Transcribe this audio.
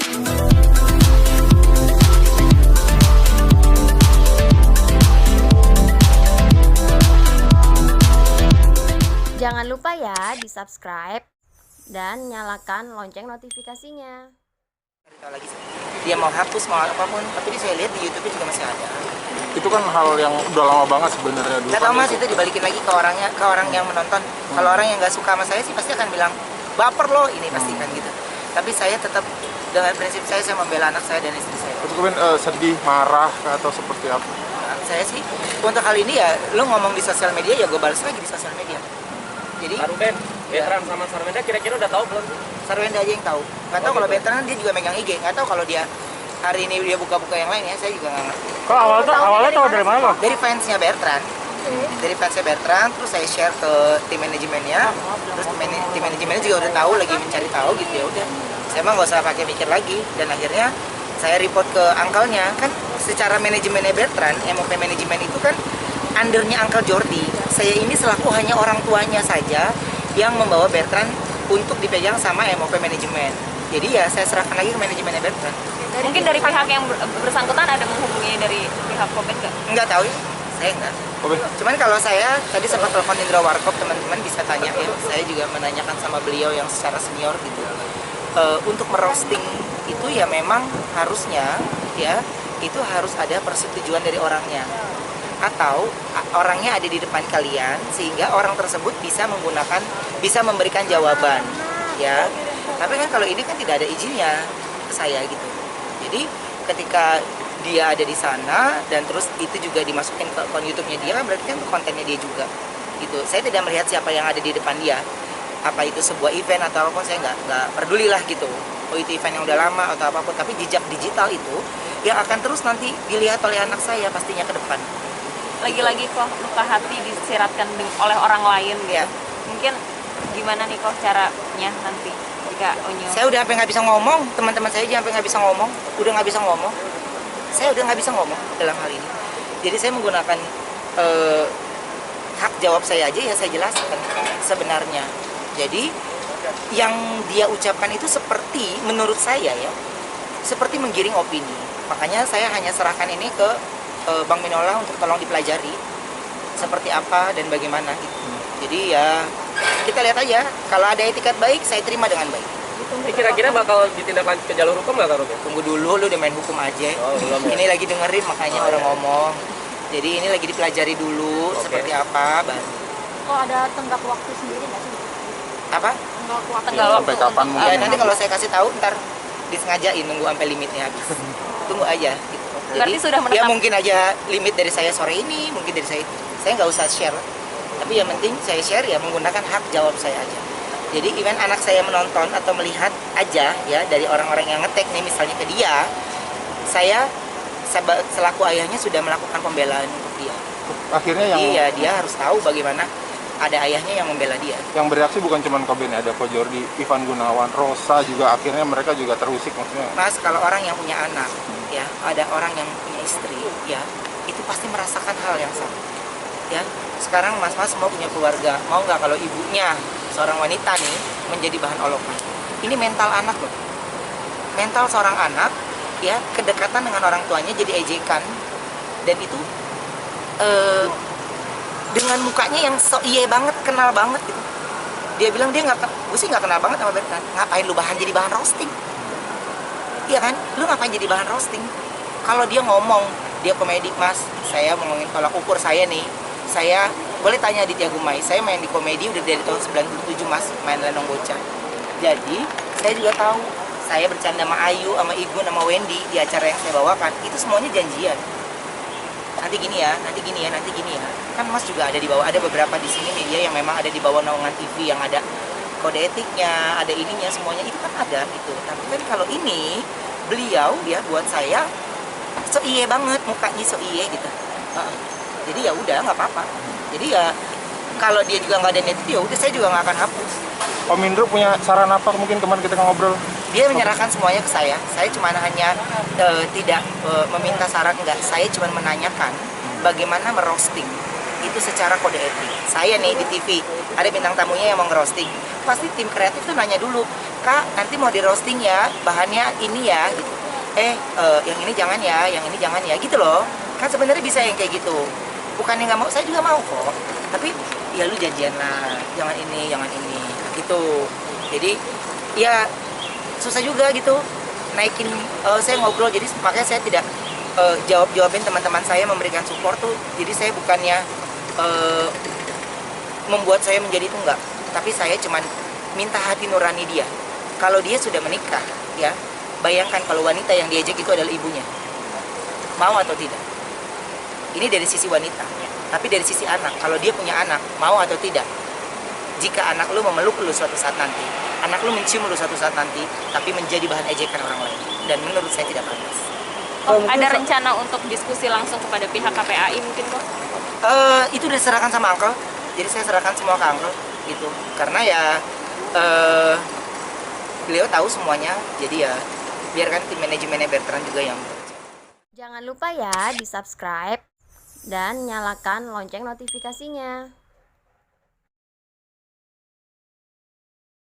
Jangan lupa ya di subscribe dan nyalakan lonceng notifikasinya. Lagi dia mau hapus mau apapun, tapi saya lihat di YouTube juga masih ada. Itu kan hal yang udah lama banget sebenarnya. Nggak tahu mas, itu dibalikin lagi ke orangnya, ke orang yang menonton. Kalau orang yang nggak suka sama saya sih pasti akan bilang baper loh ini, pasti kan gitu. Tapi saya tetap dengan prinsip saya membela anak saya dan istri saya. Terus kemudian sedih, marah atau seperti apa? Nah, saya sih untuk hal ini ya, lo ngomong di sosial media ya gue balas lagi di sosial media. Jadi Ruben, Betran sama Sarwenda kira-kira udah tahu belum? Sarwenda aja yang tahu. Nggak tahu kalau Betran dia juga megang IG. Nggak tahu kalau dia hari ini dia buka-buka yang lain ya, saya juga nggak ngerti. Kok awalnya tahu dari mana lo? Dari fansnya Bertrand. Dari fansnya Bertrand, terus saya share ke tim manajemennya. Terus tim manajemennya juga udah tahu, lagi mencari tahu gitu ya udah. Saya mah nggak usah pakai mikir lagi. Dan akhirnya saya report ke angkelnya. Kan secara manajemennya Bertrand, MOP manajemen itu kan undernya Uncle Jordi. Saya ini selaku hanya orang tuanya saja yang membawa Bertrand untuk dipegang sama MOP manajemen. Jadi ya saya serahkan lagi ke manajemennya Bertrand. Mungkin dari pihak yang bersangkutan ada menghubungi dari pihak Koben nggak? Nggak tahu ya, saya nggak. Cuman kalau saya tadi sempat telepon Indra Warkop, teman-teman bisa tanya ya. Saya juga menanyakan sama beliau yang secara senior gitu. Untuk merosting itu ya memang harusnya ya itu harus ada persetujuan dari orangnya. Atau orangnya ada di depan kalian sehingga orang tersebut bisa memberikan jawaban ya. Tapi kan kalau ini kan tidak ada izinnya ke saya gitu. Jadi ketika dia ada di sana dan terus itu juga dimasukin ke akun YouTube-nya dia, kan berarti kan kontennya dia juga gitu. Saya tidak melihat siapa yang ada di depan dia, apa itu sebuah event atau apapun, saya nggak peduli lah gitu. Oh itu event yang udah lama atau apapun, tapi jejak digital itu yang akan terus nanti dilihat oleh anak saya pastinya ke depan. Lagi-lagi kok luka hati disiratkan oleh orang lain gitu. Ya. Mungkin gimana nih kok caranya nanti jika Onyo? Saya udah sampai nggak bisa ngomong, teman-teman saya aja sampai nggak bisa ngomong, udah nggak bisa ngomong. Saya udah nggak bisa ngomong dalam hal ini. Jadi saya menggunakan hak jawab saya aja ya, saya jelaskan sebenarnya. Jadi yang dia ucapkan itu seperti menurut saya ya, seperti menggiring opini. Makanya saya hanya serahkan ini ke Bang Minola untuk tolong dipelajari seperti apa dan bagaimana gitu. Jadi ya kita lihat aja, kalau ada etikat baik saya terima dengan baik. Ini kira-kira bakal ditindaklanjut ke jalur hukum nggak Kak Ruben? Tunggu dulu, lu udah main hukum aja. Belum ya? Ini lagi dengerin makanya orang ngomong. Jadi ini lagi dipelajari dulu seperti apa baru. Kok ada tenggat waktu sendiri nggak sih? Apa? Tenggal Sampai waktu kapan untuk- mungkin? Ya nanti kalau saya kasih tahu ntar disengajain nunggu sampai limitnya habis. Tunggu aja gitu. Berarti sudah ya menetap. mungkin aja limit dari saya sore ini, mungkin dari saya itu. Saya nggak usah share. Tapi yang penting saya share ya menggunakan hak jawab saya aja. Jadi even anak saya menonton atau melihat aja ya dari orang-orang yang ngetek nih misalnya ke dia, saya selaku ayahnya sudah melakukan pembelaan untuk dia. Akhirnya yang Iya, dia harus tahu bagaimana ada ayahnya yang membela dia. yang bereaksi bukan cuma Koben, ada Ko Jordi, Ivan Gunawan, Rosa juga, akhirnya mereka juga terusik maksudnya. Mas, kalau orang yang punya anak, ya, ada orang yang punya istri, ya, itu pasti merasakan hal yang sama. Ya, sekarang mas-mas mau punya keluarga, mau nggak kalau ibunya seorang wanita nih menjadi bahan olokan? Ini mental anak loh. Mental seorang anak, ya, kedekatan dengan orang tuanya jadi ejekan, dan itu dengan mukanya yang so iye banget, kenal banget gitu. Dia bilang dia nggak, gue sih nggak kenal banget sama Bertrand. Ngapain lu jadi bahan roasting? Iya kan? Lu ngapain jadi bahan roasting? Kalau dia ngomong, dia komedi, mas, saya ngomongin tolak ukur saya nih. Saya, boleh tanya Aditya Gumai, saya main di komedi udah dari tahun 97 mas, main Lenong Bocah. Jadi, saya juga tahu, saya bercanda sama Ayu, sama Igun, sama Wendy di acara yang saya bawakan, itu semuanya janjian. Nanti gini ya, nanti gini ya, nanti gini ya. Kan mas juga ada di bawah, ada beberapa di sini media yang memang ada di bawah naungan TV, yang ada kode etiknya, ada ininya, semuanya itu kan ada gitu. Tapi kan kalau ini, beliau dia buat saya so iye banget, mukanya so iye gitu. Jadi ya udah nggak apa-apa. Jadi ya kalau dia juga nggak ada net itu ya udah, saya juga nggak akan hapus. Om Indro punya saran apa mungkin kemarin kita ngobrol? Dia menyerahkan semuanya ke saya. Saya cuma hanya tidak meminta saran, enggak. Saya cuma menanyakan bagaimana merosting. Itu itu secara kode etik. Saya nih di TV, ada bintang tamunya yang mau ngerosting, pasti tim kreatif tuh nanya dulu, Kak, nanti mau di roasting ya, bahannya ini ya, gitu. Yang ini jangan ya, yang ini jangan ya, gitu loh. Kan sebenarnya bisa yang kayak gitu. Bukannya nggak mau, saya juga mau kok. Tapi ya lu janjian lah, jangan ini, gitu. Jadi ya susah juga gitu naikin. Saya ngobrol, jadi makanya saya tidak jawabin teman-teman saya, memberikan support tuh. Jadi saya bukannya membuat saya menjadi itu, enggak, tapi saya cuman minta hati nurani dia. Kalau dia sudah menikah, ya bayangkan kalau wanita yang diajak itu adalah ibunya, mau atau tidak. Ini dari sisi wanita, tapi dari sisi anak, kalau dia punya anak, mau atau tidak. Jika anak lu memeluk lu suatu saat nanti, anak lu mencium lu suatu saat nanti, tapi menjadi bahan ejekan orang lain, dan menurut saya tidak pantas. Ada rencana untuk diskusi langsung kepada pihak KPAI mungkin kok? Itu udah diserahkan sama Uncle, jadi saya serahkan semua ke Uncle gitu, karena ya beliau tahu semuanya, jadi ya biarkan tim manajemennya Bertrand juga yang bekerja. Jangan lupa ya di subscribe dan nyalakan lonceng notifikasinya.